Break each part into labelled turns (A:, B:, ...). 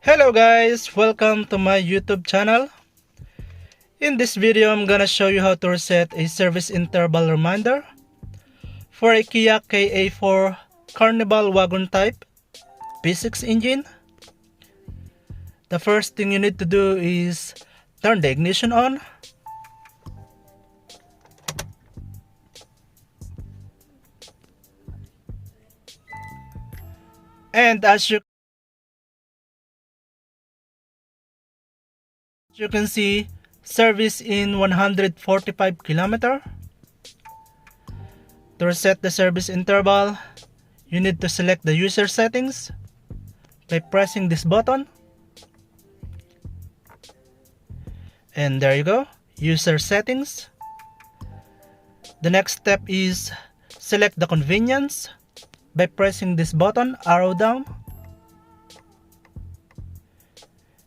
A: Hello guys, welcome to my YouTube channel. In this video, I'm gonna show you how to reset a service interval reminder for a Kia KA4 Carnival wagon type V6 engine. The first thing you need to do is turn the ignition on. And as you can see, service in 145 km. To reset the service interval, you need to select the user settings by pressing this button. And there you go, user settings. The next step is select the convenience by pressing this button, arrow down.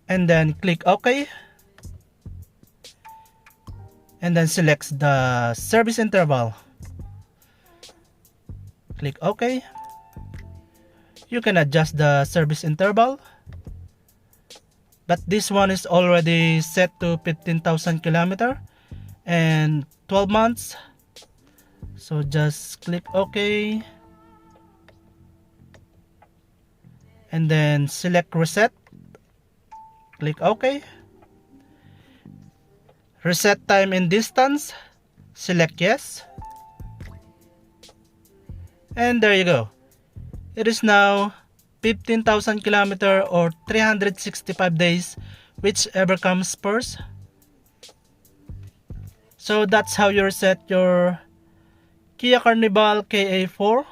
A: And then click OK. And then select the service interval. Click OK. You can adjust the service interval, but this one is already set to 15,000 km and 12 months. So just click OK. And then select reset. Click OK. Reset time and distance. Select yes. And there you go. It is now 15,000 km or 365 days, whichever comes first. So that's how you reset your Kia Carnival KA4.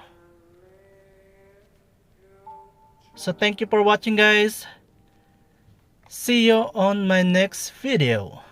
A: So thank you for watching guys. See you on my next video.